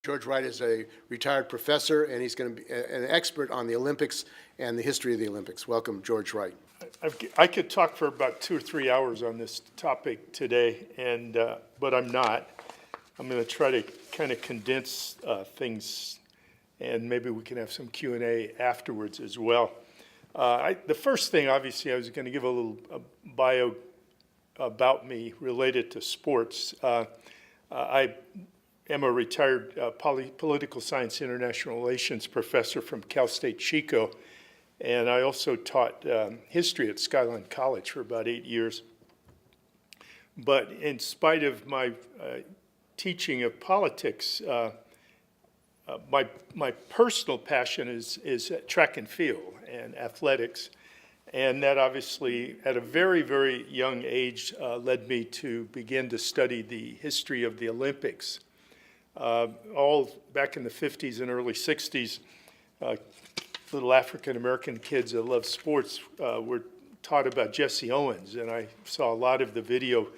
George Wright is a retired professor, and he's going to be an expert on the Olympics and the history of the Olympics. Welcome, George Wright. I could talk for about 2 or 3 hours on this topic today, but I'm not. I'm going to try to kind of condense things, and maybe we can have some Q&A afterwards as well. The first thing, obviously, I was going to give a little bio about me related to sports. I am a retired political science international relations professor from Cal State Chico, and I also taught history at Skyline College for about 8 years. But in spite of my teaching of politics, my personal passion is track and field and athletics, and that obviously at a very, very young age led me to begin to study the history of the Olympics. All back in the 50s and early 60s, little African-American kids that love sports were taught about Jesse Owens, and I saw a lot of the video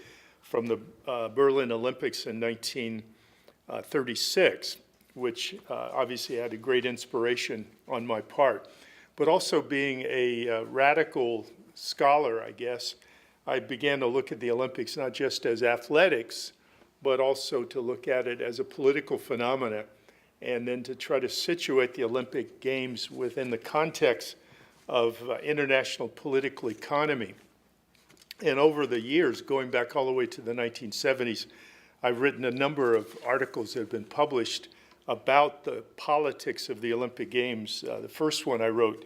from the Berlin Olympics in 1936, which obviously had a great inspiration on my part. But also being a radical scholar, I guess, I began to look at the Olympics not just as athletics, but also to look at it as a political phenomena, and then to try to situate the Olympic Games within the context of international political economy. And over the years, going back all the way to the 1970s, I've written a number of articles that have been published about the politics of the Olympic Games. The first one I wrote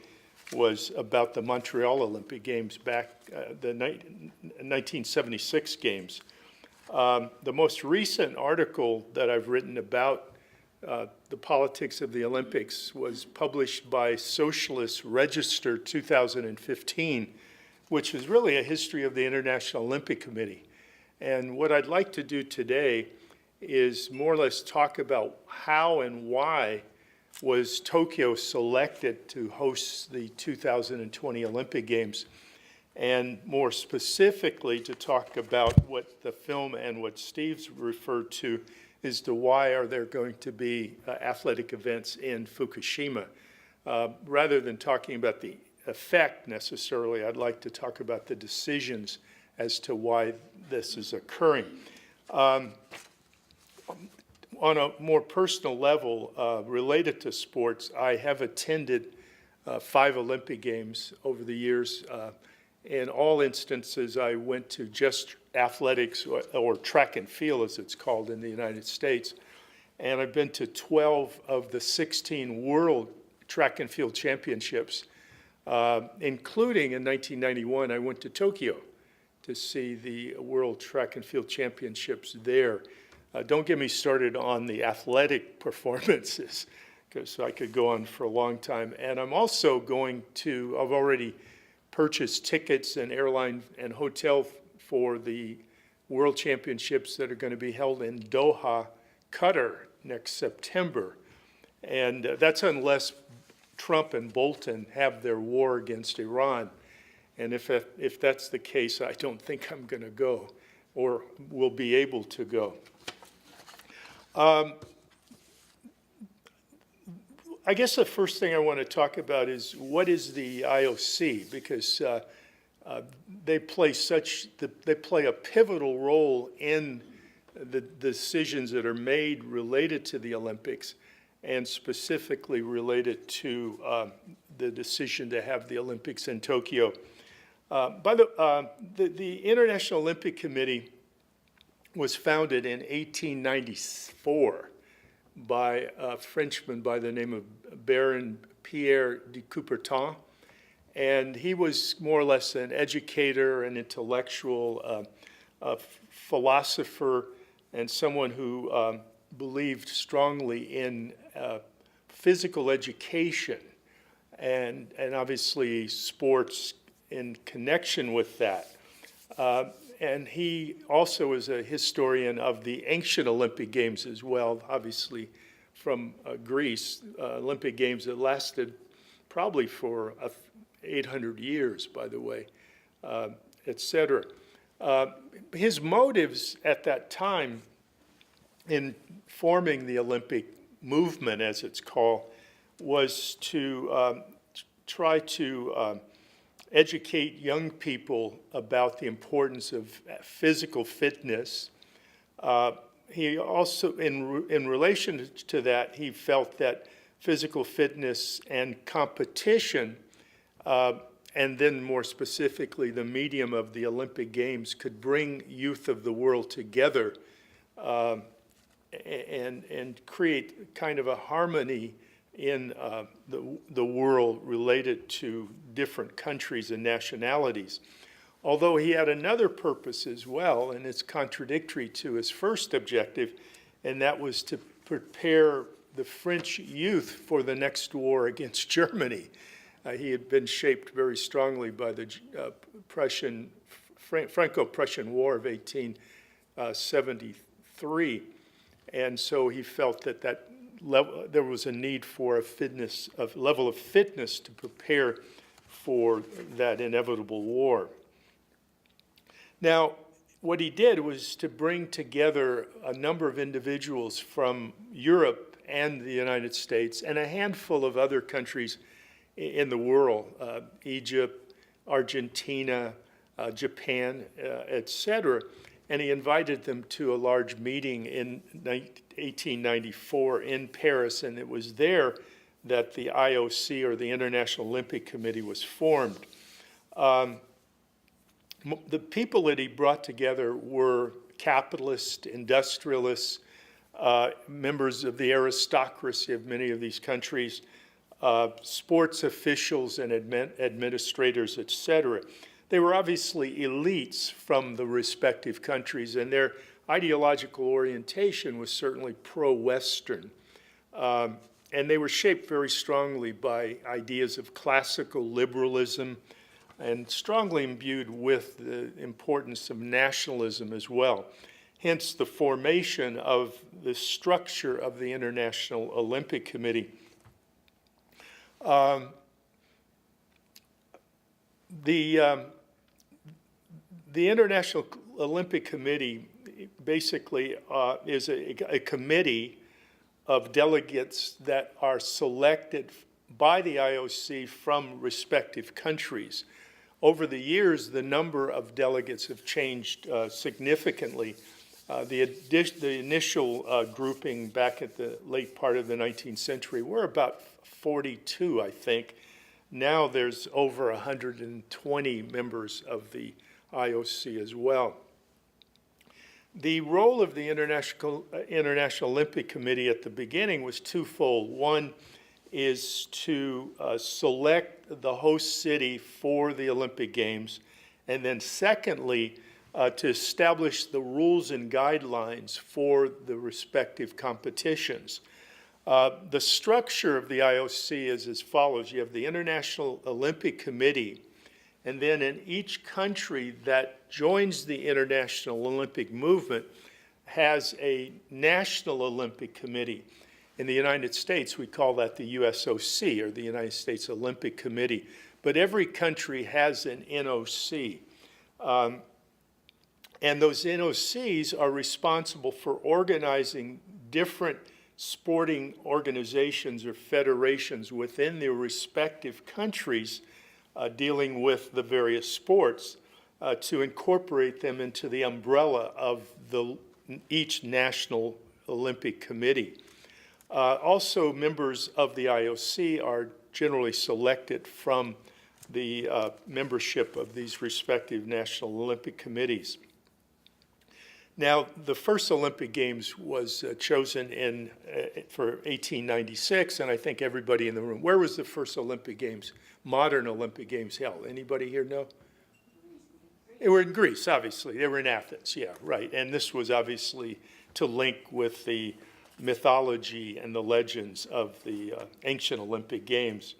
was about the Montreal Olympic Games back, the 1976 Games. The most recent article that I've written about the politics of the Olympics was published by Socialist Register 2015, which is really a history of the International Olympic Committee. And what I'd like to do today is more or less talk about how and why was Tokyo selected to host the 2020 Olympic Games, and more specifically to talk about what the film and what Steve's referred to is to why are there going to be athletic events in Fukushima. Rather than talking about the effect necessarily, I'd like to talk about the decisions as to why this is occurring. On a more personal level, related to sports, I have attended 5 Olympic Games over the years. In all instances, I went to just athletics, or track and field as it's called in the United States. And I've been to 12 of the 16 World Track and Field Championships, including in 1991, I went to Tokyo to see the World Track and Field Championships there. Don't get me started on the athletic performances, because I could go on for a long time. And I'm also going to, I've already purchased tickets and airline and hotel for the World Championships that are going to be held in Doha, Qatar, next September. And that's unless Trump and Bolton have their war against Iran. And if that's the case, I don't think I'm going to go or will be able to go. I guess the first thing I want to talk about is what is the IOC, because they play a pivotal role in the decisions that are made related to the Olympics, and specifically related to the decision to have the Olympics in Tokyo. The International Olympic Committee was founded in 1894 by a Frenchman by the name of Baron Pierre de Coubertin. And he was more or less an educator, an intellectual, a philosopher, and someone who believed strongly in physical education and obviously sports in connection with that. And he also is a historian of the ancient Olympic Games as well, obviously from Greece, Olympic Games that lasted probably for 800 years, by the way, et cetera. His motives at that time in forming the Olympic movement, as it's called, was to try to educate young people about the importance of physical fitness. He also, in relation to that, he felt that physical fitness and competition, and then more specifically the medium of the Olympic Games, could bring youth of the world together and create kind of a harmony in the world related to different countries and nationalities. Although he had another purpose as well, and it's contradictory to his first objective, and that was to prepare the French youth for the next war against Germany. He had been shaped very strongly by the Franco-Prussian War of 1873, and so he felt that there was a need for a level of fitness to prepare for that inevitable war. Now, what he did was to bring together a number of individuals from Europe and the United States and a handful of other countries in the world, Egypt, Argentina, Japan, etc. And he invited them to a large meeting in 1894 in Paris, and it was there that the IOC, or the International Olympic Committee, was formed. The people that he brought together were capitalists, industrialists, members of the aristocracy of many of these countries, sports officials and administrators, etc. They were obviously elites from the respective countries, and their ideological orientation was certainly pro-Western. And they were shaped very strongly by ideas of classical liberalism and strongly imbued with the importance of nationalism as well. Hence the formation of the structure of the International Olympic Committee. The International Olympic Committee basically is a committee of delegates that are selected by the IOC from respective countries. Over the years, the number of delegates have changed significantly. The initial grouping back at the late part of the 19th century were about 42, I think. Now there's over 120 members of the IOC as well. The role of the International Olympic Committee at the beginning was twofold. One is to select the host city for the Olympic Games, and then secondly, to establish the rules and guidelines for the respective competitions. The structure of the IOC is as follows. You have the International Olympic Committee, and then in each country that joins the International Olympic movement has a National Olympic Committee. In the United States, we call that the USOC, or the United States Olympic Committee. But every country has an NOC. And those NOCs are responsible for organizing different sporting organizations or federations within their respective countries dealing with the various sports to incorporate them into the umbrella of each National Olympic Committee. Also, members of the IOC are generally selected from the membership of these respective National Olympic Committees. Now, the first Olympic Games was chosen for 1896, and I think everybody in the room. Where was the first Olympic Games, modern Olympic Games held? Anybody here know? They were in Greece, obviously. They were in Athens, yeah, right. And this was obviously to link with the mythology and the legends of the ancient Olympic Games.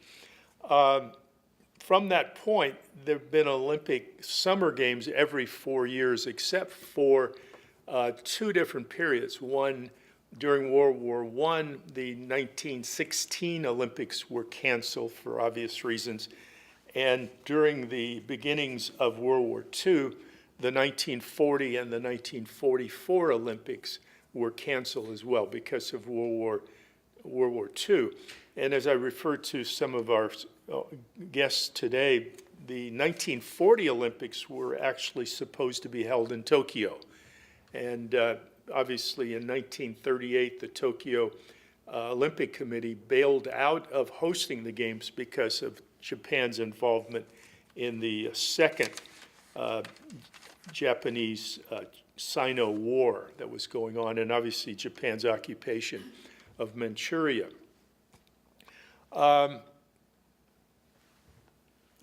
From that point, there have been Olympic Summer Games every 4 years, except for two different periods. One, during World War I, the 1916 Olympics were canceled for obvious reasons. And during the beginnings of World War II, the 1940 and the 1944 Olympics were canceled as well because of World War World War II. And as I referred to some of our guests today, the 1940 Olympics were actually supposed to be held in Tokyo. And obviously in 1938, the Tokyo Olympic Committee bailed out of hosting the games because of Japan's involvement in the second Japanese Sino War that was going on, and obviously Japan's occupation of Manchuria.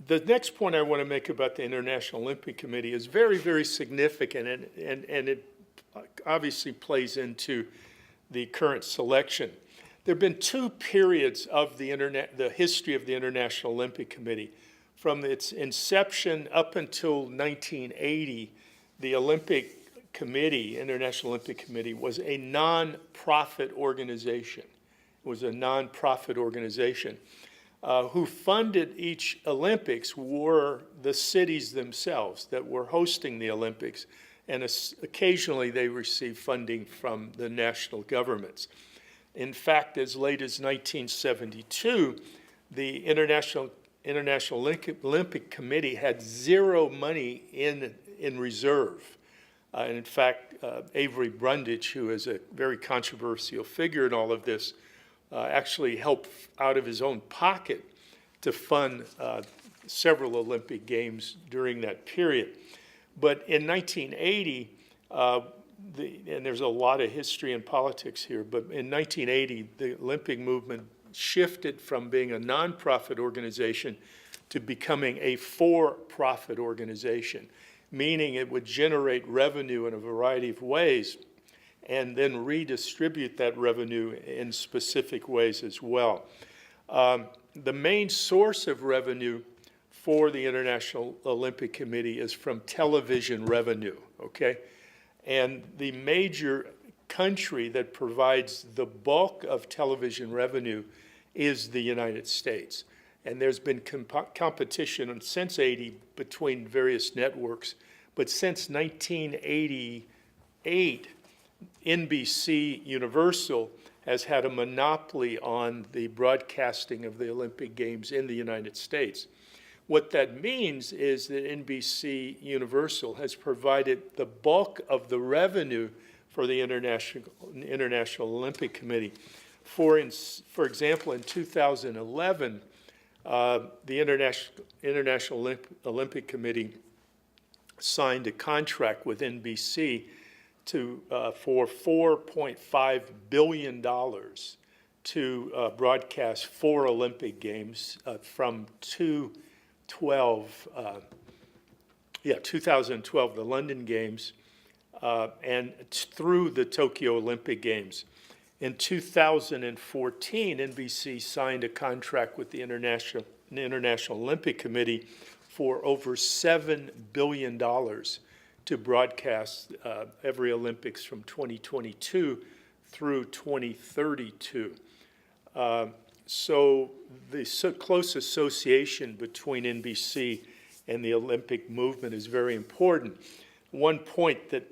The next point I want to make about the International Olympic Committee is very, very significant, and it obviously plays into the current selection. There have been two periods of the history of the International Olympic Committee. From its inception up until 1980, the Olympic Committee, International Olympic Committee, was a non-profit organization. It was a non-profit organization. Who funded each Olympics were the cities themselves that were hosting the Olympics, and occasionally they received funding from the national governments. In fact, as late as 1972, the International Olympic Committee had zero money in reserve. And in fact, Avery Brundage, who is a very controversial figure in all of this, actually helped out of his own pocket to fund several Olympic Games during that period. But in 1980, and there's a lot of history and politics here, but in 1980, the Olympic movement shifted from being a nonprofit organization to becoming a for-profit organization, meaning it would generate revenue in a variety of ways and then redistribute that revenue in specific ways as well. The main source of revenue for the International Olympic Committee is from television revenue, okay? And the major country that provides the bulk of television revenue is the United States. And there's been competition since '80 between various networks, but since 1988, NBC Universal has had a monopoly on the broadcasting of the Olympic Games in the United States. What that means is that NBC Universal has provided the bulk of the revenue for the International Olympic Committee. For example, in 2011, the International Olympic Committee signed a contract with NBC for $4.5 billion to broadcast 4 Olympic Games from 2012, the London Games, and through the Tokyo Olympic Games. In 2014, NBC signed a contract with the International Olympic Committee for over $7 billion to broadcast every Olympics from 2022 through 2032. So the close association between NBC and the Olympic movement is very important. One point that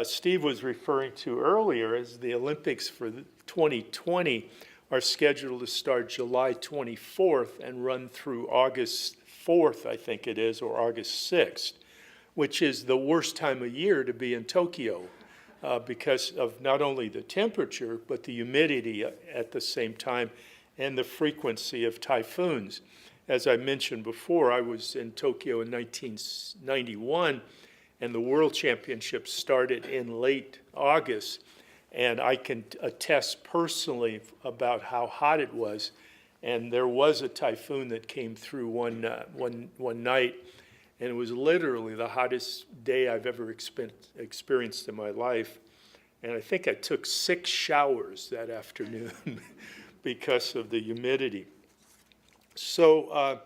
Steve was referring to earlier is the Olympics for 2020 are scheduled to start July 24th and run through August 4th, I think it is, or August 6th, which is the worst time of year to be in Tokyo because of not only the temperature, but the humidity at the same time and the frequency of typhoons. As I mentioned before, I was in Tokyo in 1991, and the World Championships started in late August, and I can attest personally about how hot it was. And there was a typhoon that came through one night, and it was literally the hottest day I've ever experienced in my life. And I think I took 6 showers that afternoon because of the humidity. So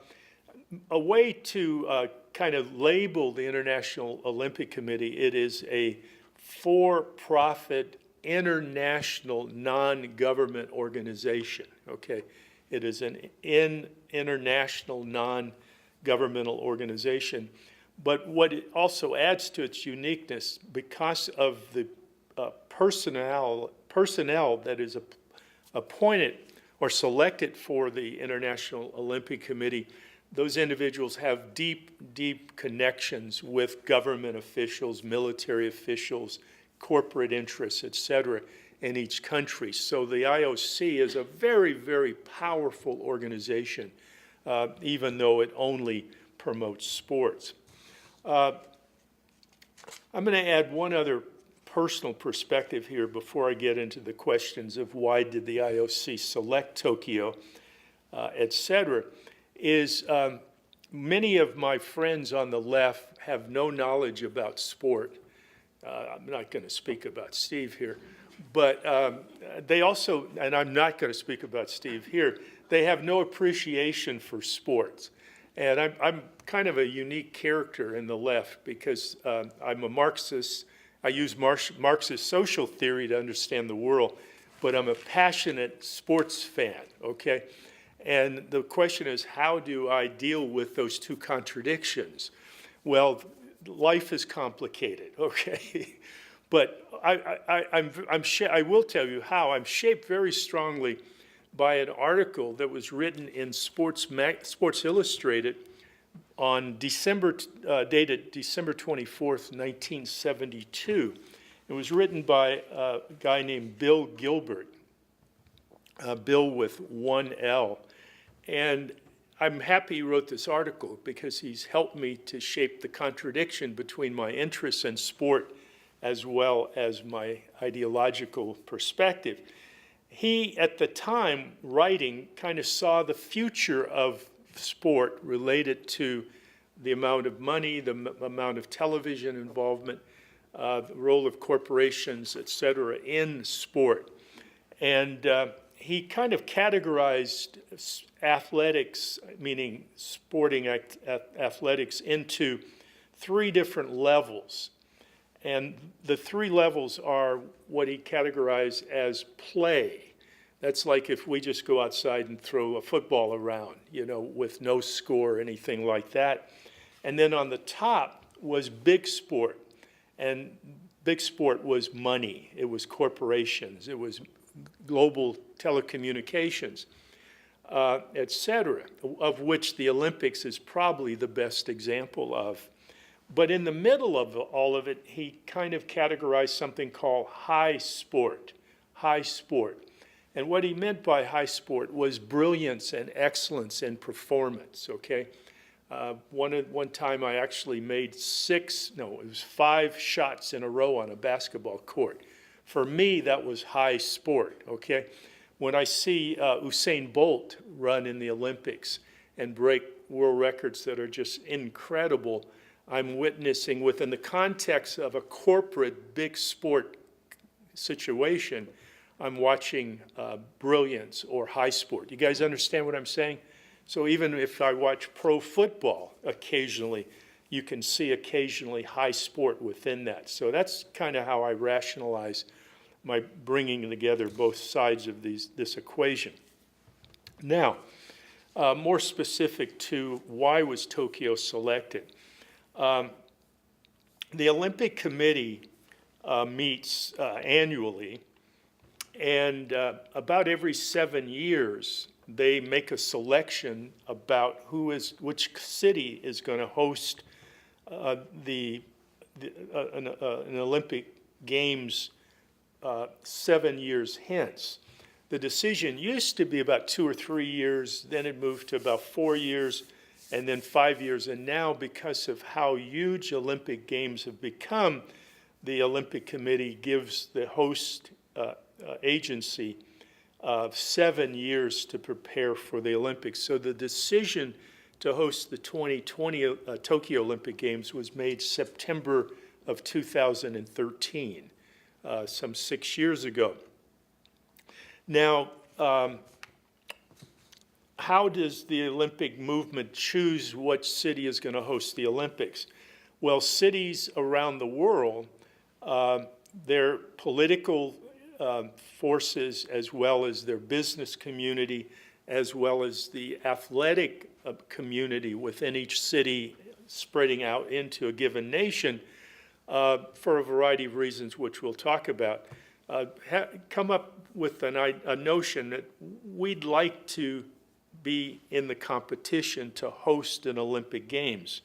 a way to kind of label the International Olympic Committee, it is a for-profit international non-government organization, okay? It is an international non-governmental organization. But what it also adds to its uniqueness, because of the personnel that is appointed or selected for the International Olympic Committee, those individuals have deep, deep connections with government officials, military officials, corporate interests, et cetera, in each country. So the IOC is a very, very powerful organization, even though it only promotes sports. I'm going to add one other personal perspective here before I get into the questions of why did the IOC select Tokyo, et cetera, is many of my friends on the left have no knowledge about sport. I'm not going to speak about Steve here, but they also, and I'm not going to speak about Steve here, they have no appreciation for sports. And I'm kind of a unique character in the left because I'm a Marxist. I use Marxist social theory to understand the world, but I'm a passionate sports fan, okay? And the question is, how do I deal with those two contradictions? Well, life is complicated, okay? But I will tell you how. I'm shaped very strongly by an article that was written in Sports Illustrated on dated December 24th, 1972. It was written by a guy named Bill Gilbert, Bill with one L. And I'm happy he wrote this article because he's helped me to shape the contradiction between my interests in sport as well as my ideological perspective. He, at the time, writing, kind of saw the future of sport related to the amount of money, the amount of television involvement, the role of corporations, et cetera, in sport. And he kind of categorized athletics, meaning sporting athletics, into three different levels. And the three levels are what he categorized as play. That's like if we just go outside and throw a football around, with no score or anything like that. And then on the top was big sport. And big sport was money. It was corporations. It was global telecommunications, et cetera, of which the Olympics is probably the best example of. But in the middle of all of it, he kind of categorized something called high sport. And what he meant by high sport was brilliance and excellence in performance, okay? One time I actually made 5 shots in a row on a basketball court. For me, that was high sport, okay? When I see Usain Bolt run in the Olympics and break world records that are just incredible, I'm witnessing within the context of a corporate big sport situation, I'm watching brilliance or high sport. You guys understand what I'm saying? So even if I watch pro football occasionally, you can see occasionally high sport within that. So that's kind of how I rationalize my bringing together both sides of this equation. Now, more specific to why was Tokyo selected. The Olympic Committee meets annually, and about every 7 years, they make a selection about which city is going to host an Olympic Games 7 years hence. The decision used to be about 2 or 3 years, then it moved to about 4 years, and then 5 years. And now, because of how huge Olympic Games have become, the Olympic Committee gives the host agency 7 years to prepare for the Olympics. So the decision to host the 2020 Tokyo Olympic Games was made September of 2013, some 6 years ago. Now, how does the Olympic movement choose which city is going to host the Olympics? Well, cities around the world, their political forces, as well as their business community, as well as the athletic community within each city spreading out into a given nation, for a variety of reasons which we'll talk about, come up with a notion that we'd like to be in the competition to host an Olympic Games.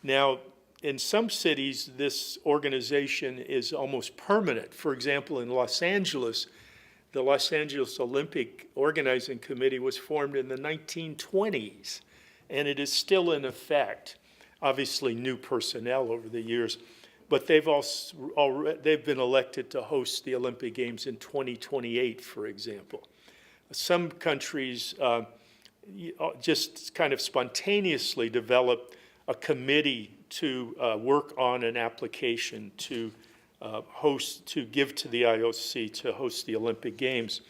Now, in some cities, this organization is almost permanent. For example, in Los Angeles, the Los Angeles Olympic Organizing Committee was formed in the 1920s, and it is still in effect. Obviously, new personnel over the years, but they've been elected to host the Olympic Games in 2028, for example. Some countries just kind of spontaneously develop a committee to work on an application to give to the IOC to host the Olympic Games.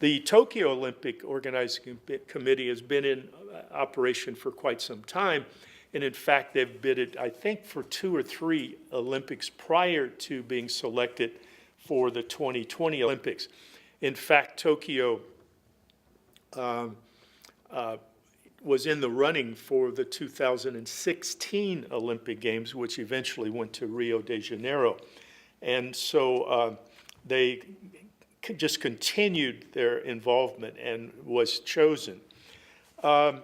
The Tokyo Olympic Organizing Committee has been in operation for quite some time, and in fact, they've bidded, I think, for 2 or 3 Olympics prior to being selected for the 2020 Olympics. In fact, Tokyo was in the running for the 2016 Olympic Games, which eventually went to Rio de Janeiro. And so they just continued their involvement and was chosen. There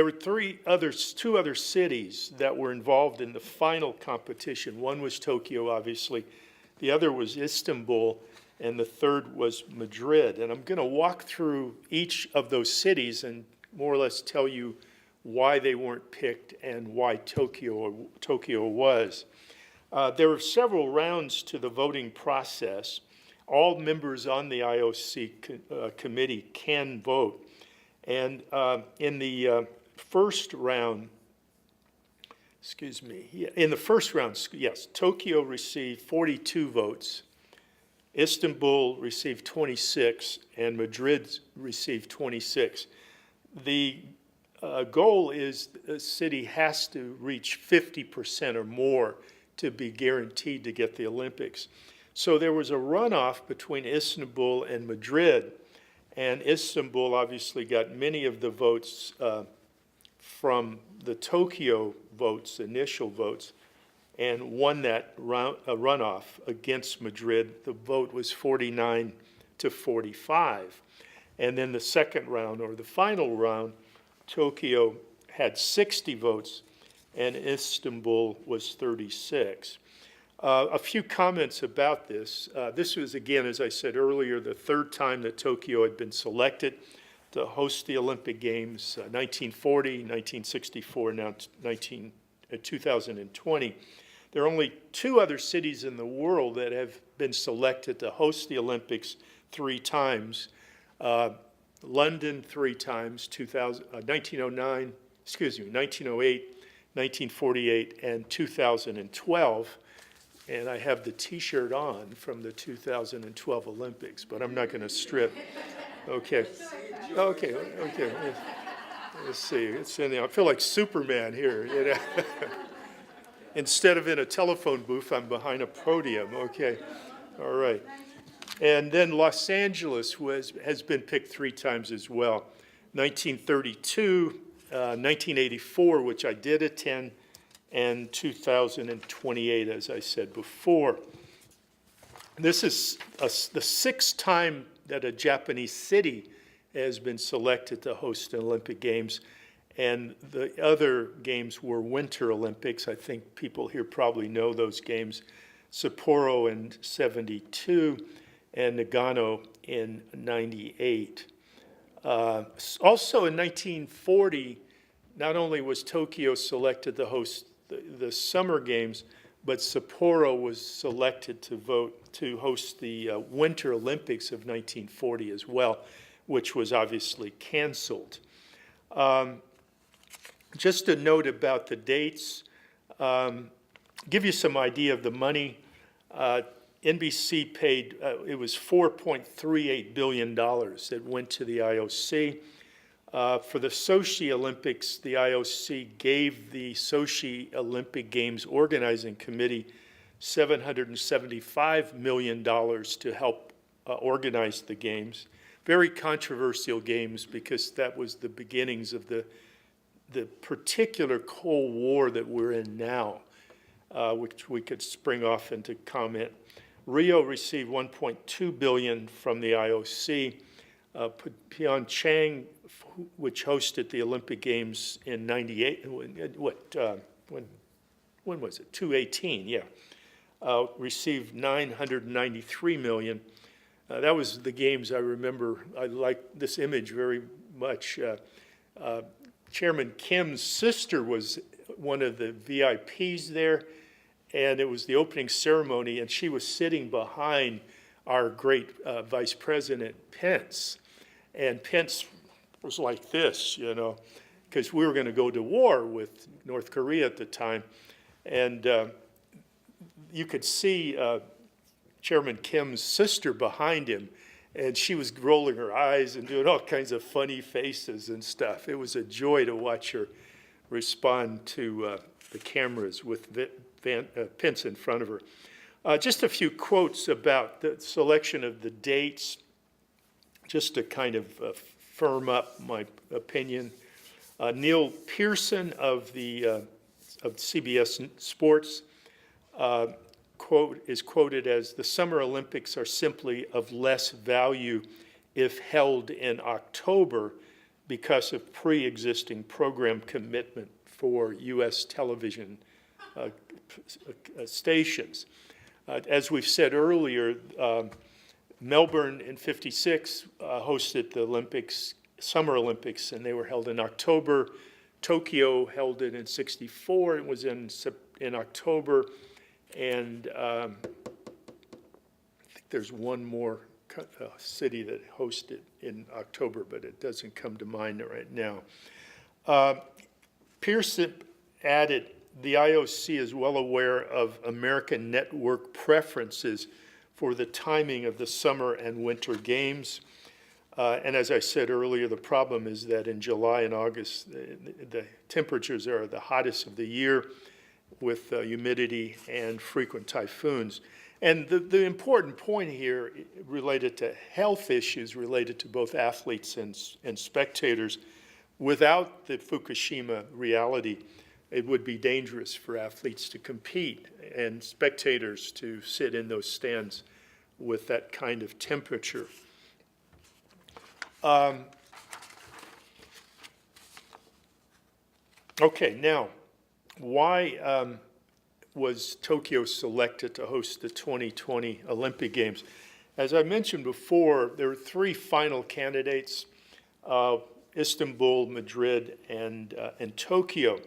were 2 other cities that were involved in the final competition. One was Tokyo, obviously. The other was Istanbul, and the third was Madrid. And I'm going to walk through each of those cities and more or less tell you why they weren't picked and why Tokyo was. There were several rounds to the voting process. All members on the IOC committee can vote. And in the first round, yes, Tokyo received 42 votes, Istanbul received 26, and Madrid received 26. The goal is the city has to reach 50% or more to be guaranteed to get the Olympics. So there was a runoff between Istanbul and Madrid, and Istanbul obviously got many of the votes from the Tokyo votes, initial votes, and won that runoff against Madrid. The vote was 49 to 45. And then the second round, or the final round, Tokyo had 60 votes, and Istanbul was 36. A few comments about this. This was, again, as I said earlier, the 3rd time that Tokyo had been selected to host the Olympic Games, 1940, 1964, now 2020. There are only 2 other cities in the world that have been selected to host the Olympics 3 times. London 3 times, 1909, 1908, 1948, and 2012. And I have the T-shirt on from the 2012 Olympics, but I'm not going to strip. Okay. Let's see. It's in there. I feel like Superman here. You know? Instead of in a telephone booth, I'm behind a podium. Okay. All right. And then Los Angeles has been picked 3 times as well. 1932, 1984, which I did attend, and 2028, as I said before. This is the 6th time that a Japanese city has been selected to host an Olympic Games, and the other games were Winter Olympics. I think people here probably know those games. Sapporo in 72 and Nagano in 98. Also in 1940, not only was Tokyo selected to host the Summer Games, but Sapporo was selected to host the Winter Olympics of 1940 as well, which was obviously canceled. Just a note about the dates, give you some idea of the money. NBC paid, it was $4.38 billion that went to the IOC. For the Sochi Olympics, the IOC gave the Sochi Olympic Games Organizing Committee $775 million to help organize the games. Very controversial games because that was the beginnings of the particular Cold War that we're in now, which we could spring off into comment. Rio received $1.2 billion from the IOC. Pyeongchang, which hosted the Olympic Games in '98, when was it? 2018, yeah. Received $993 million. That was the games I remember. I like this image very much. Chairman Kim's sister was one of the VIPs there, and it was the opening ceremony, and she was sitting behind our great Vice President Pence. And Pence was like this, you know, because we were going to go to war with North Korea at the time. And you could see Chairman Kim's sister behind him, and she was rolling her eyes and doing all kinds of funny faces and stuff. It was a joy to watch her respond to the cameras with Pence in front of her. Just a few quotes about the selection of the dates, just to kind of firm up my opinion. Neil Pearson of CBS Sports is quoted as, "The Summer Olympics are simply of less value if held in October because of pre-existing program commitment for U.S. television stations." As we've said earlier, Melbourne in '56 hosted the Olympics, Summer Olympics, and they were held in October. Tokyo held it in '64, it was in October. And I think there's one more city that hosted in October, but it doesn't come to mind right now. Pearson added, the IOC is well aware of American network preferences for the timing of the summer and winter games. And as I said earlier, the problem is that in July and August, the temperatures are the hottest of the year, with humidity and frequent typhoons. And the important point here related to health issues related to both athletes and spectators. Without the Fukushima reality, it would be dangerous for athletes to compete and spectators to sit in those stands with that kind of temperature. Okay, now, why was Tokyo selected to host the 2020 Olympic Games? As I mentioned before, there were three final candidates, Istanbul, Madrid, and Tokyo.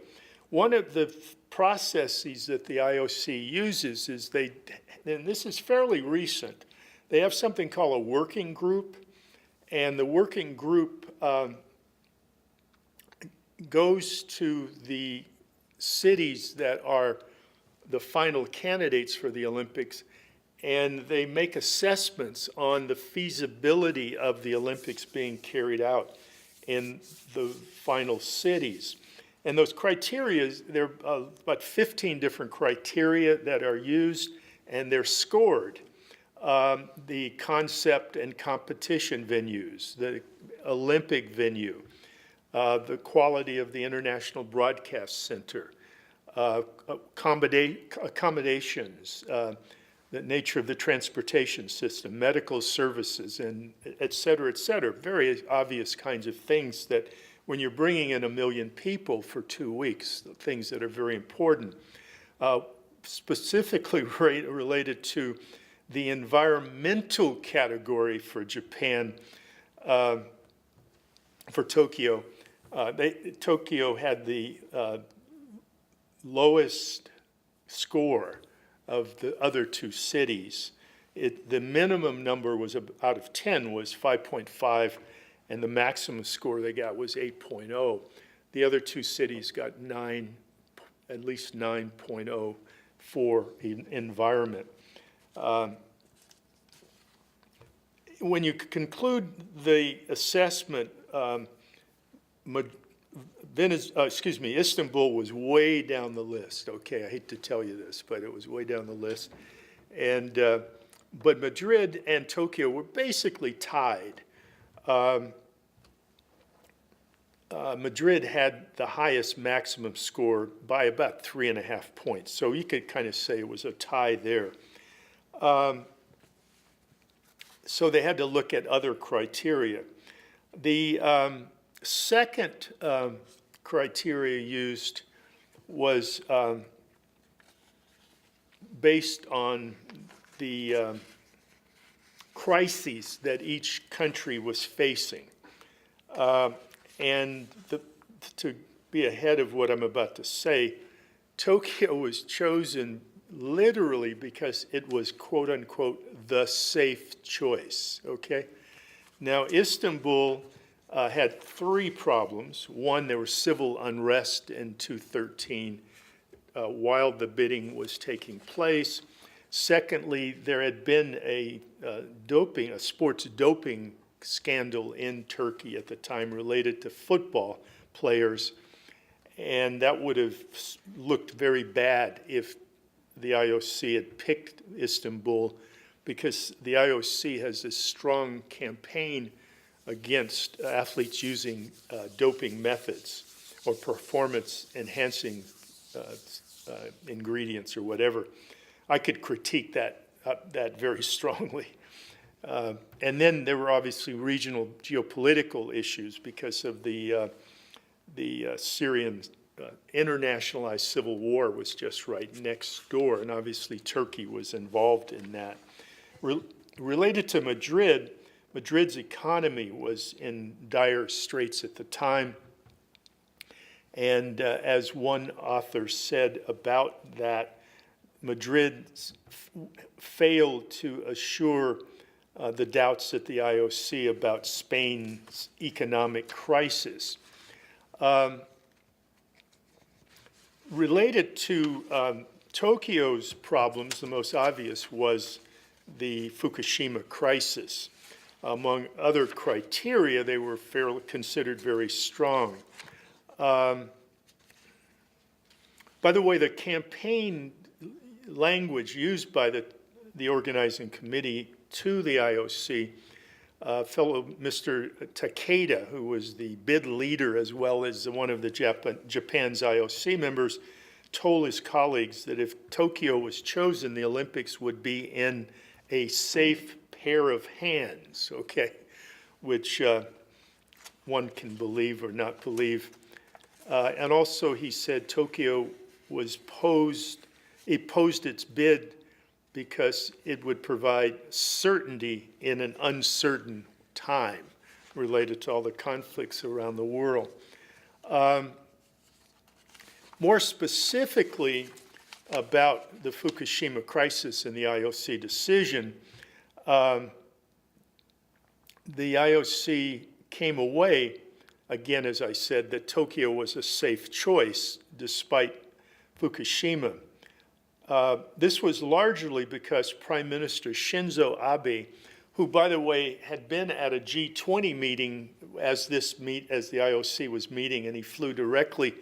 One of the processes that the IOC uses is and this is fairly recent, they have something called a working group, and the working group goes to the cities that are the final candidates for the Olympics, and they make assessments on the feasibility of the Olympics being carried out in the final cities. And those criteria, there are about 15 different criteria that are used, and they're scored. The concept and competition venues, the Olympic venue, the quality of the International Broadcast Center, accommodations, the nature of the transportation system, medical services, and et cetera, very obvious kinds of things that when you're bringing in 1 million people for 2 weeks, things that are very important. Specifically related to the environmental category for Japan, for Tokyo. Tokyo had the lowest score of the other two cities. The minimum number was out of 10 was 5.5, and the maximum score they got was 8.0. The other two cities got at least 9.0 for environment. When you conclude the assessment, Istanbul was way down the list. Okay, I hate to tell you this, but it was way down the list. And but Madrid and Tokyo were basically tied. Madrid had the highest maximum score by about 3.5 points. So you could kind of say it was a tie there. So they had to look at other criteria. The second criteria used was based on the crises that each country was facing. And to be ahead of what I'm about to say, Tokyo was chosen literally because it was, quote unquote, the safe choice, okay? Now, Istanbul had three problems. One, there was civil unrest in 2013 while the bidding was taking place. Secondly, there had been a sports doping scandal in Turkey at the time related to football players, and that would have looked very bad if the IOC had picked Istanbul, because the IOC has this strong campaign against athletes using doping methods or performance-enhancing ingredients or whatever. I could critique that very strongly. And then there were obviously regional geopolitical issues because of the Syrian internationalized civil war was just right next door, and obviously Turkey was involved in that. Related to Madrid, Madrid's economy was in dire straits at the time, and as one author said about that, Madrid failed to assure the doubts at the IOC about Spain's economic crisis. Related to Tokyo's problems, the most obvious was the Fukushima crisis. Among other criteria, they were considered very strong. By the way, the campaign language used by the organizing committee to the IOC, fellow Mr. Takeda, who was the bid leader as well as one of the Japan's IOC members, told his colleagues that if Tokyo was chosen, the Olympics would be in a safe pair of hands, okay, which one can believe or not believe. And also he said Tokyo was posed its bid because it would provide certainty in an uncertain time related to all the conflicts around the world. More specifically about the Fukushima crisis and the IOC decision, the IOC came away, again, as I said, that Tokyo was a safe choice despite Fukushima. This was largely because Prime Minister Shinzo Abe, who, by the way, had been at a G20 meeting as the IOC was meeting, and he flew directly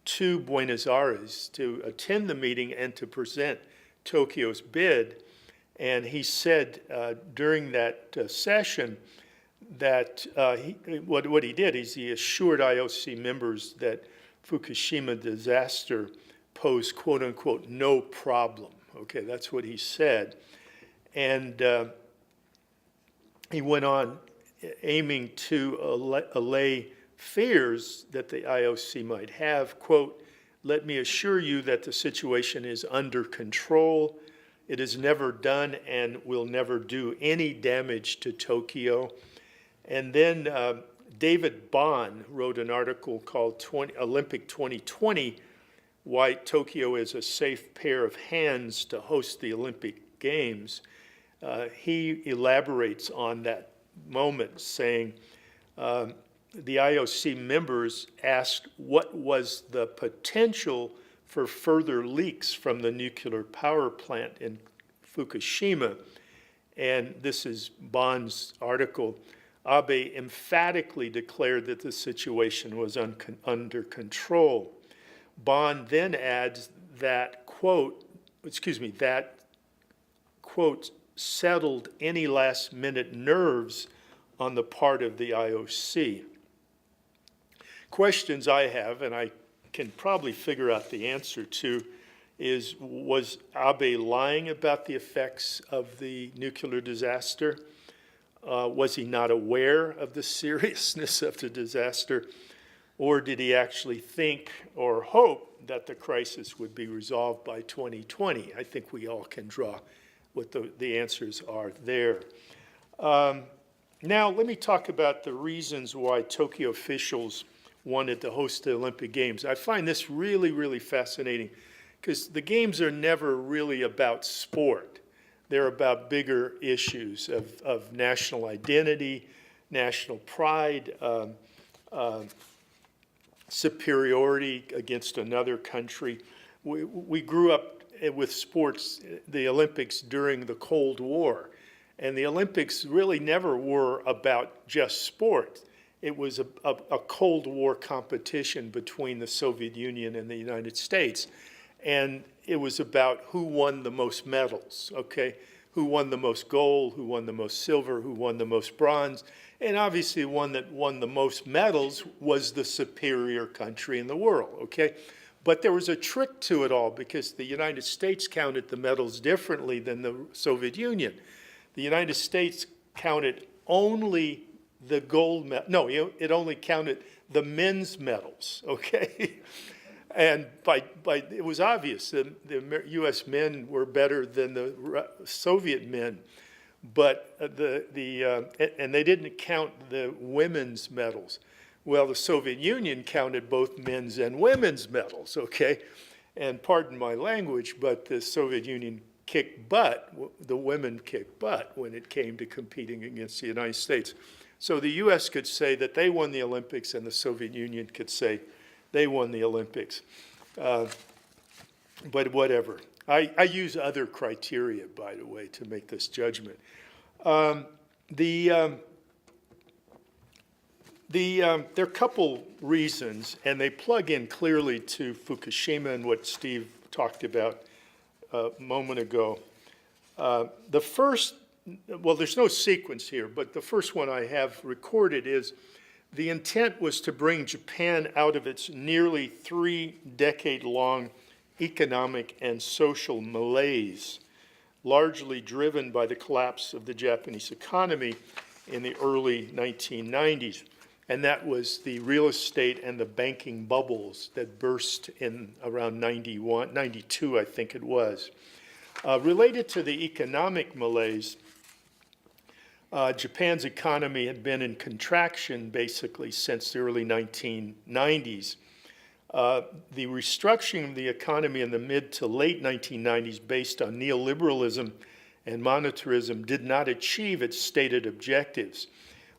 to Buenos Aires to attend the meeting and to present Tokyo's bid. And he said during that session that what he did is he assured IOC members that Fukushima disaster posed, quote unquote, no problem. Okay, that's what he said. And he went on aiming to allay fears that the IOC might have, quote, "Let me assure you that the situation is under control. It has never done and will never do any damage to Tokyo." And then David Bond wrote an article called Olympic 2020, Why Tokyo is a Safe Pair of Hands to Host the Olympic Games. He elaborates on that moment, saying, the IOC members asked what was the potential for further leaks from the nuclear power plant in Fukushima. And this is Bond's article. Abe emphatically declared that the situation was under control. Bond then adds that, quote, settled any last-minute nerves on the part of the IOC. Questions I have, and I can probably figure out the answer to, was Abe lying about the effects of the nuclear disaster? Was he not aware of the seriousness of the disaster? Or did he actually think or hope that the crisis would be resolved by 2020? I think we all can draw what the answers are there. Now, let me talk about the reasons why Tokyo officials wanted to host the Olympic Games. I find this really, really fascinating because the Games are never really about sport. They're about bigger issues of national identity, national pride, superiority against another country. We grew up with sports, the Olympics during the Cold War. And the Olympics really never were about just sport. It was a Cold War competition between the Soviet Union and the United States. And it was about who won the most medals, okay? Who won the most gold, who won the most silver, who won the most bronze. And obviously the one that won the most medals was the superior country in the world, okay? But there was a trick to it all because the United States counted the medals differently than the Soviet Union. The United States counted only the gold medal. No, it only counted the men's medals, okay? And it was obvious that the U.S. men were better than the Soviet men, but and they didn't count the women's medals. Well, the Soviet Union counted both men's and women's medals, okay? And pardon my language, but the Soviet Union kicked butt, the women kicked butt when it came to competing against the United States. So the U.S. could say that they won the Olympics and the Soviet Union could say they won the Olympics. But whatever. I use other criteria, by the way, to make this judgment. There are a couple reasons, and they plug in clearly to Fukushima and what Steve talked about a moment ago. The first, well, there's no sequence here, but the first one I have recorded is the intent was to bring Japan out of its nearly 3-decade-long economic and social malaise, largely driven by the collapse of the Japanese economy in the early 1990s. And that was the real estate and the banking bubbles that burst in around 92, I think it was. Related to the economic malaise, Japan's economy had been in contraction basically since the early 1990s. The restructuring of the economy in the mid to late 1990s based on neoliberalism and monetarism did not achieve its stated objectives.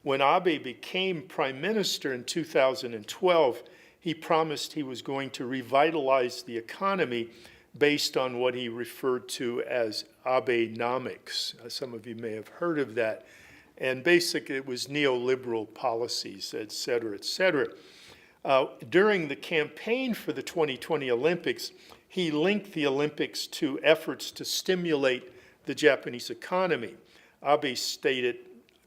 When Abe became prime minister in 2012, he promised he was going to revitalize the economy based on what he referred to as Abenomics. Some of you may have heard of that. And basically, it was neoliberal policies, et cetera, et cetera. During the campaign for the 2020 Olympics, he linked the Olympics to efforts to stimulate the Japanese economy. Abe stated,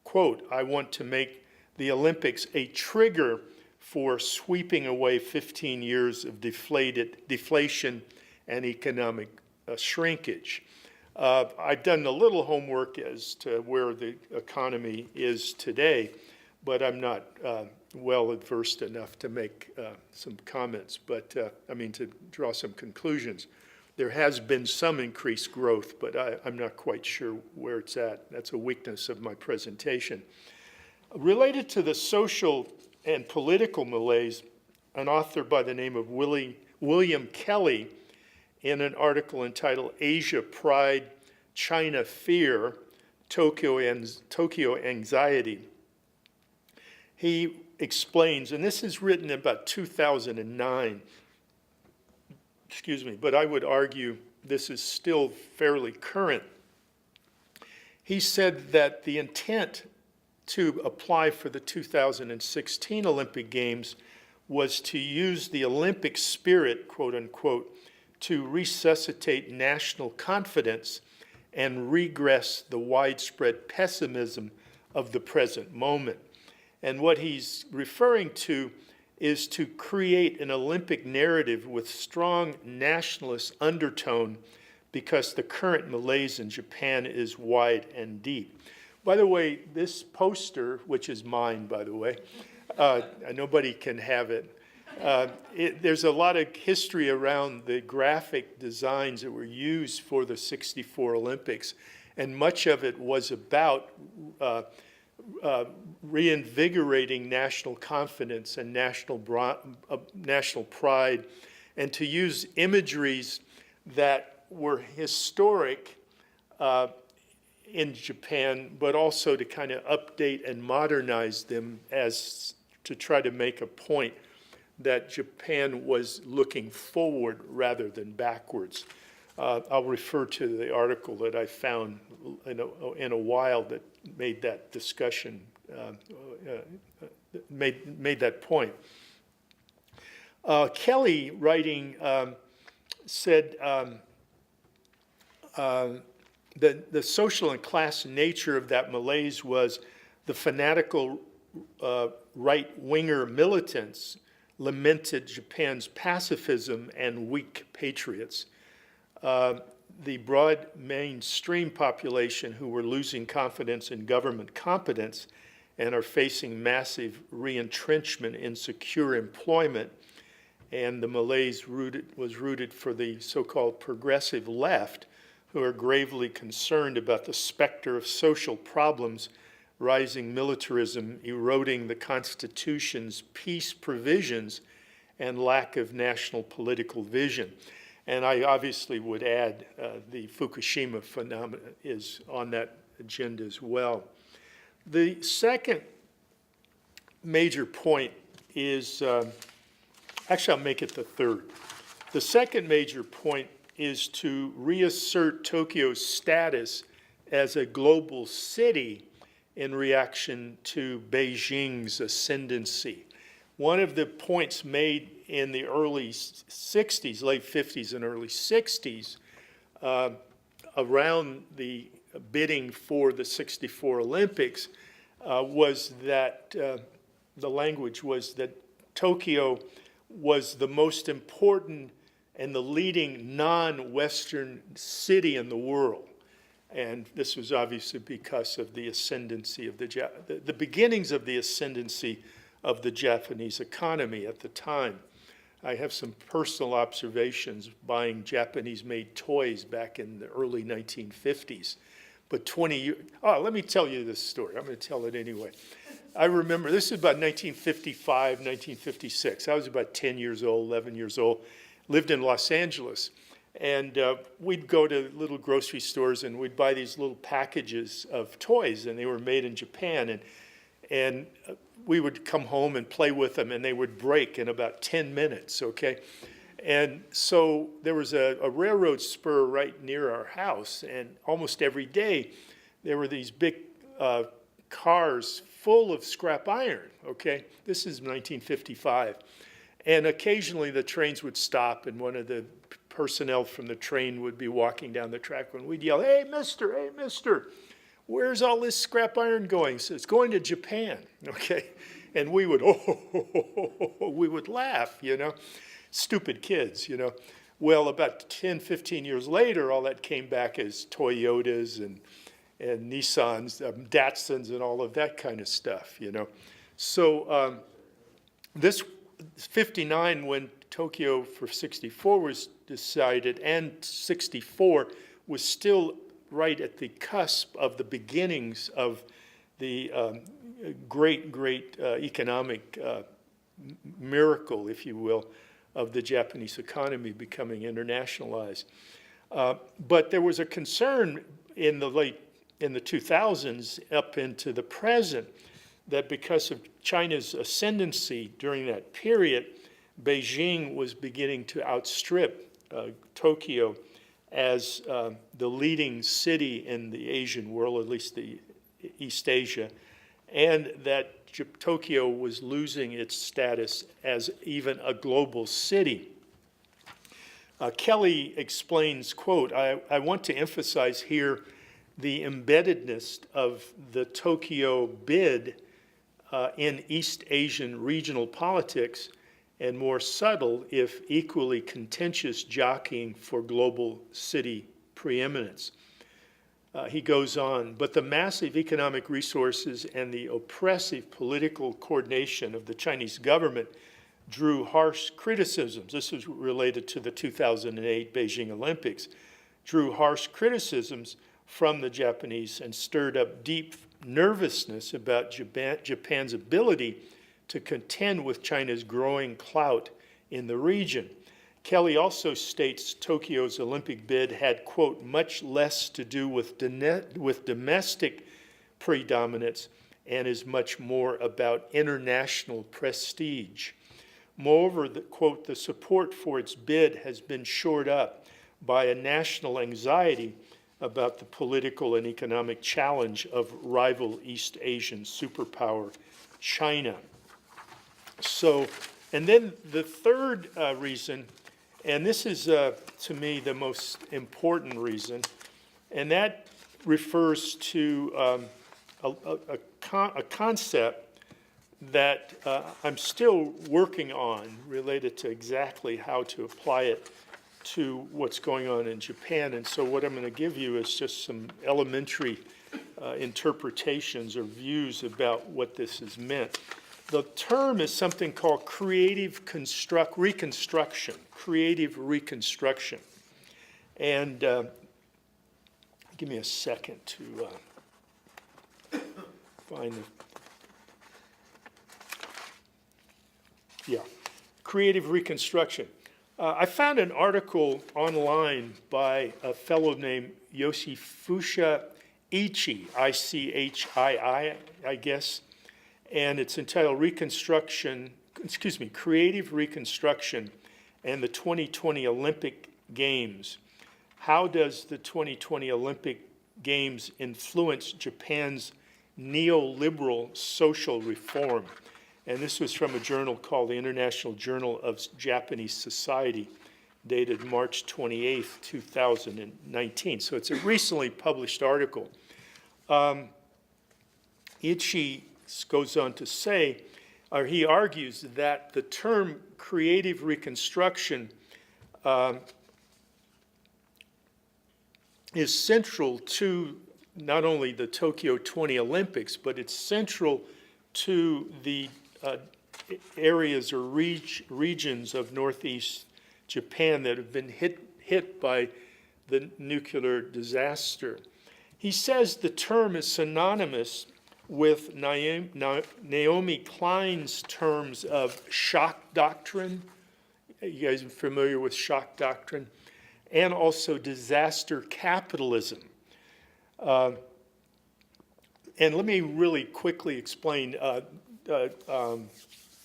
quote, "I want to make the Olympics a trigger for sweeping away 15 years of deflation and economic shrinkage." I've done a little homework as to where the economy is today, but I'm not well versed enough to make some comments, but to draw some conclusions. There has been some increased growth, but I'm not quite sure where it's at. That's a weakness of my presentation. Related to the social and political malaise, an author by the name of William Kelly, in an article entitled Asia Pride, China Fear, Tokyo Anxiety, he explains, and this is written about 2009, but I would argue this is still fairly current. He said that the intent to apply for the 2016 Olympic Games was to use the Olympic spirit, quote unquote, to resuscitate national confidence and regress the widespread pessimism of the present moment. And what he's referring to is to create an Olympic narrative with strong nationalist undertone because the current malaise in Japan is wide and deep. By the way, this poster, which is mine, by the way, nobody can have it. There's a lot of history around the graphic designs that were used for the '64 Olympics, and much of it was about reinvigorating national confidence and national pride, and to use imageries that were historic in Japan, but also to kind of update and modernize them as to try to make a point that Japan was looking forward rather than backwards. I'll refer to the article that I found in a while that made that discussion, made that point. Kelly, writing, said the social and class nature of that malaise was the fanatical right-winger militants lamented Japan's pacifism and weak patriots. The broad mainstream population who were losing confidence in government competence and are facing massive re-entrenchment in secure employment, and the malaise was rooted for the so-called progressive left, who are gravely concerned about the specter of social problems, rising militarism, eroding the Constitution's peace provisions, and lack of national political vision. And I obviously would add the Fukushima phenomenon is on that agenda as well. The second major point is, actually I'll make it the third. The second major point is to reassert Tokyo's status as a global city in reaction to Beijing's ascendancy. One of the points made in the early 60s, late 50s and early 60s, around the bidding for the '64 Olympics was that the language was that Tokyo was the most important and the leading non-Western city in the world. And this was obviously because of the ascendancy of the beginnings of the ascendancy of the Japanese economy at the time. I have some personal observations buying Japanese-made toys back in the early 1950s. But 20 years, let me tell you this story. I'm going to tell it anyway. I remember, this is about 1955, 1956. I was about 10 years old, 11 years old, lived in Los Angeles. And we'd go to little grocery stores and we'd buy these little packages of toys, and they were made in Japan. And we would come home and play with them, and they would break in about 10 minutes, okay? And so there was a railroad spur right near our house, and almost every day there were these big cars full of scrap iron, okay? This is 1955. And occasionally the trains would stop, and one of the personnel from the train would be walking down the track, and we'd yell, hey, mister, where's all this scrap iron going? So it's going to Japan, okay? And we would, we would laugh, you know? Stupid kids, you know? Well, about 10, 15 years later, all that came back as Toyotas and Nissans, Datsuns, and all of that kind of stuff, you know? So this 59, when Tokyo for '64 was decided, and '64 was still right at the cusp of the beginnings of the great economic miracle, if you will, of the Japanese economy becoming internationalized. But there was a concern in the 2000s up into the present that because of China's ascendancy during that period, Beijing was beginning to outstrip Tokyo as the leading city in the Asian world, at least the East Asia, and that Tokyo was losing its status as even a global city. Kelly explains, quote, I want to emphasize here the embeddedness of the Tokyo bid in East Asian regional politics, and more subtle, if equally contentious, jockeying for global city preeminence. He goes on, but the massive economic resources and the oppressive political coordination of the Chinese government drew harsh criticisms. This is related to the 2008 Beijing Olympics, drew harsh criticisms from the Japanese and stirred up deep nervousness about Japan's ability to contend with China's growing clout in the region. Kelly also states Tokyo's Olympic bid had, quote, much less to do with domestic predominance and is much more about international prestige. Moreover, quote, the support for its bid has been shored up by a national anxiety about the political and economic challenge of rival East Asian superpower, China. So, and then the third reason, and this is, to me, the most important reason, and that refers to a concept that I'm still working on related to exactly how to apply it to what's going on in Japan. And so what I'm going to give you is just some elementary interpretations or views about what this has meant. The term is something called creative reconstruction, creative reconstruction. And give me a second to find the, yeah, creative reconstruction. I found an article online by a fellow named Yoshifusha Ichii, I-C-H-I-I, I guess, and it's entitled Creative Reconstruction and the 2020 Olympic Games. How does the 2020 Olympic Games influence Japan's neoliberal social reform? And this was from a journal called the International Journal of Japanese Society, dated March 28, 2019. So it's a recently published article. Ichii goes on to say, or he argues that the term creative reconstruction is central to not only the Tokyo 20 Olympics, but it's central to the areas or regions of northeast Japan that have been hit by the nuclear disaster. He says the term is synonymous with Naomi Klein's terms of shock doctrine. You guys are familiar with shock doctrine? And also disaster capitalism. And let me really quickly explain.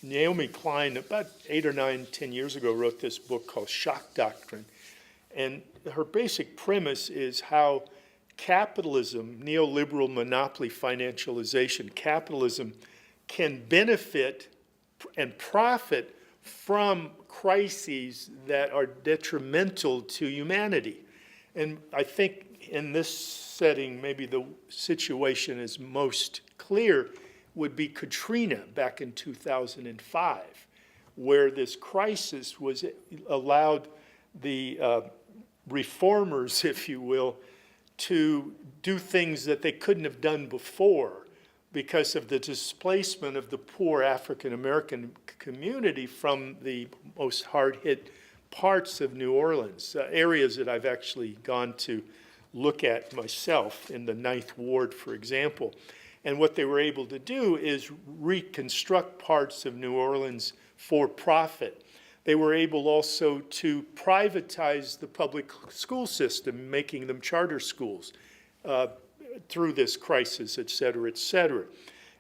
Naomi Klein, about 8 or 9, 10 years ago, wrote this book called Shock Doctrine. And her basic premise is how capitalism, neoliberal monopoly financialization, capitalism can benefit and profit from crises that are detrimental to humanity. And I think in this setting, maybe the situation is most clear would be Katrina back in 2005, where this crisis was allowed the reformers, if you will, to do things that they couldn't have done before because of the displacement of the poor African-American community from the most hard-hit parts of New Orleans, areas that I've actually gone to look at myself in the 9th Ward, for example. And what they were able to do is reconstruct parts of New Orleans for profit. They were able also to privatize the public school system, making them charter schools through this crisis, et cetera, et cetera.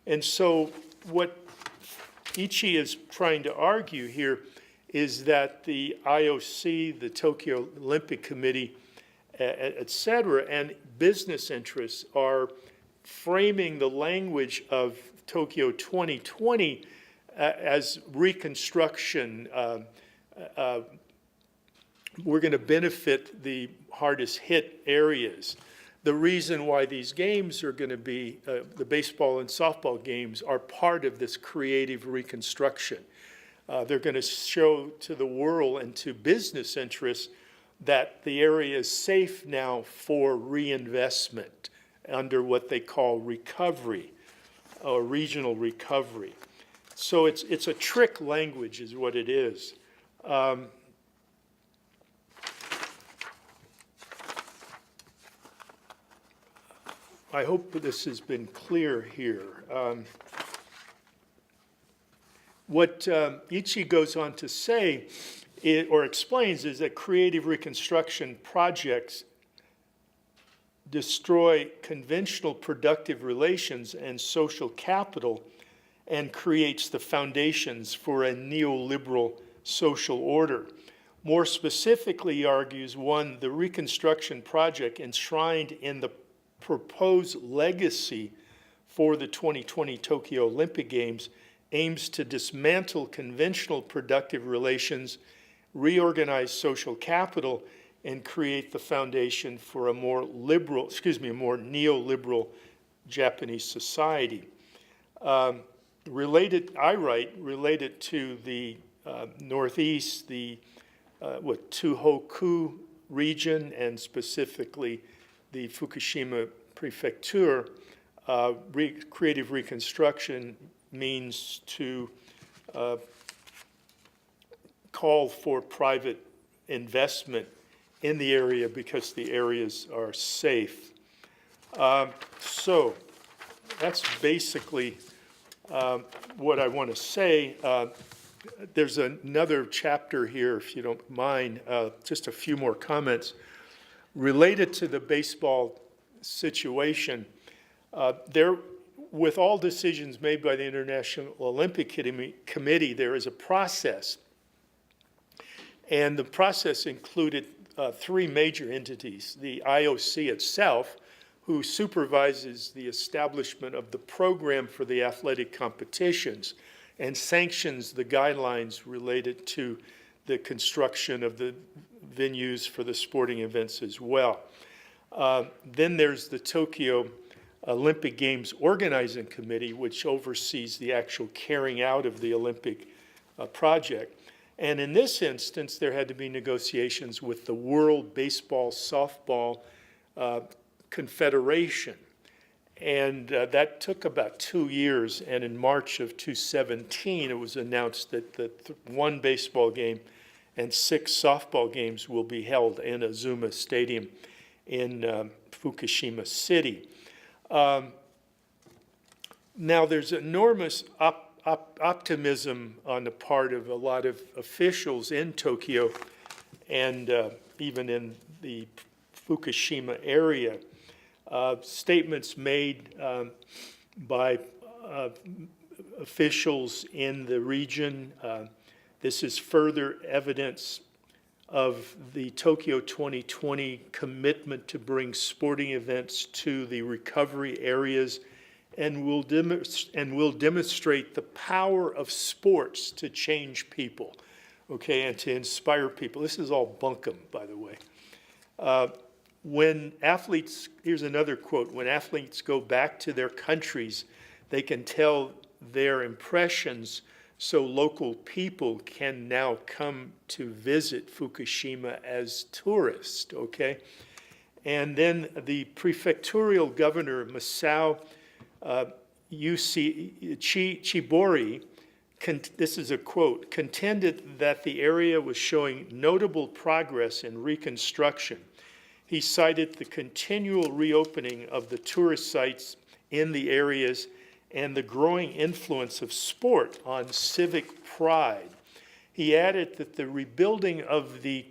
And so what Ichii is trying to argue here is that the IOC, the Tokyo Olympic Committee, et cetera, and business interests are framing the language of Tokyo 2020 as reconstruction. We're going to benefit the hardest hit areas. the reason why these games are going to be, the baseball and softball games, are part of this creative reconstruction. They're going to show to the world and to business interests that the area is safe now for reinvestment under what they call recovery, or regional recovery. So it's a trick language is what it is. I hope this has been clear here. What Ichi goes on to say or explains is that creative reconstruction projects destroy conventional productive relations and social capital and creates the foundations for a neoliberal social order. More specifically, he argues, one, the Reconstruction project enshrined in the proposed legacy for the 2020 Tokyo Olympic Games aims to dismantle conventional productive relations, reorganize social capital, and create the foundation for a more liberal, more neoliberal Japanese society. Related to the Northeast, the Tohoku region, and specifically the Fukushima prefecture, creative reconstruction means to call for private investment in the area because the areas are safe. So that's basically what I want to say. There's another chapter here, if you don't mind, just a few more comments. Related to the baseball situation, with all decisions made by the International Olympic Committee, there is a process. And the process included three major entities: the IOC itself, who supervises the establishment of the program for the athletic competitions and sanctions the guidelines related to the construction of the venues for the sporting events as well. Then there's the Tokyo Olympic Games Organizing Committee, which oversees the actual carrying out of the Olympic project. And in this instance, there had to be negotiations with the World Baseball Softball Confederation. And that took about 2 years. And in March of 2017, it was announced that one baseball game and 6 softball games will be held in Azuma Stadium in Fukushima City. Now, there's enormous optimism on the part of a lot of officials in Tokyo and even in the Fukushima area. Statements made by officials in the region. This is further evidence of the Tokyo 2020 commitment to bring sporting events to the recovery areas, and will demonstrate the power of sports to change people, okay, and to inspire people. This is all bunkum, by the way. When athletes, here's another quote, when athletes go back to their countries, they can tell their impressions so local people can now come to visit Fukushima as tourists, okay? And then the prefectural governor, Masao Chibori, this is a quote, contended that the area was showing notable progress in reconstruction. He cited the continual reopening of the tourist sites in the areas and the growing influence of sport on civic pride. He added that the rebuilding of the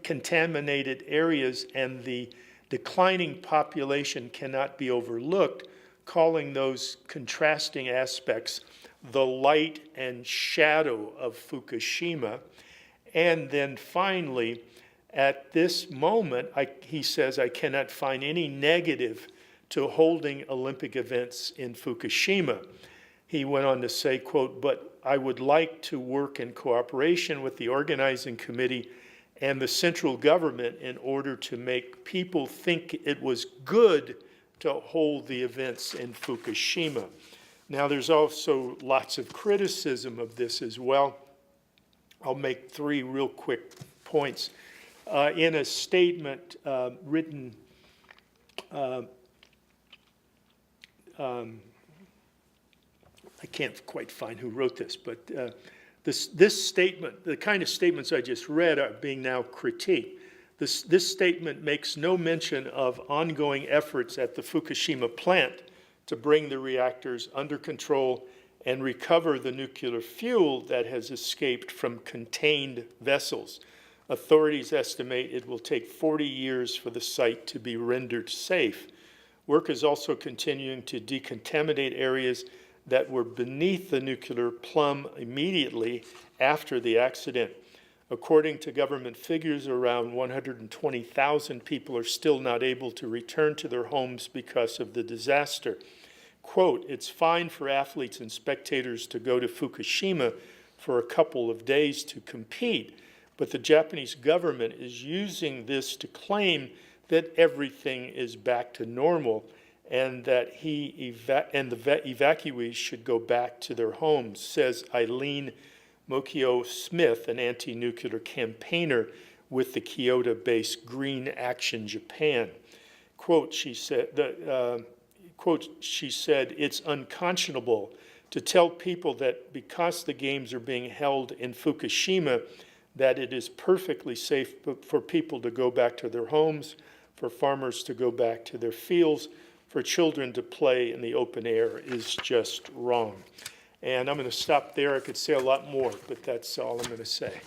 contaminated areas and the declining population cannot be overlooked, calling those contrasting aspects the light and shadow of Fukushima. And then finally, at this moment, he says, I cannot find any negative to holding Olympic events in Fukushima. He went on to say, quote, but I would like to work in cooperation with the organizing committee and the central government in order to make people think it was good to hold the events in Fukushima. Now, there's also lots of criticism of this as well. I'll make three real quick points. In a statement written I can't quite find who wrote this, but this statement, the kind of statements I just read are being now critiqued. This statement makes no mention of ongoing efforts at the Fukushima plant to bring the reactors under control and recover the nuclear fuel that has escaped from contained vessels. Authorities estimate it will take 40 years for the site to be rendered safe. Work is also continuing to decontaminate areas that were beneath the nuclear plumb immediately after the accident. According to government figures, around 120,000 people are still not able to return to their homes because of the disaster. Quote, "It's fine for athletes and spectators to go to Fukushima for a couple of days to compete, but the Japanese government is using this to claim that everything is back to normal and that the evacuees should go back to their homes," says Eileen Mokio-Smith, an anti-nuclear campaigner with the Kyoto-based Green Action Japan. Quote, she said, "It's unconscionable to tell people that because the games are being held in Fukushima, that it is perfectly safe for people to go back to their homes, for farmers to go back to their fields, for children to play in the open air is just wrong." And I'm going to stop there. I could say a lot more, but that's all I'm going to say.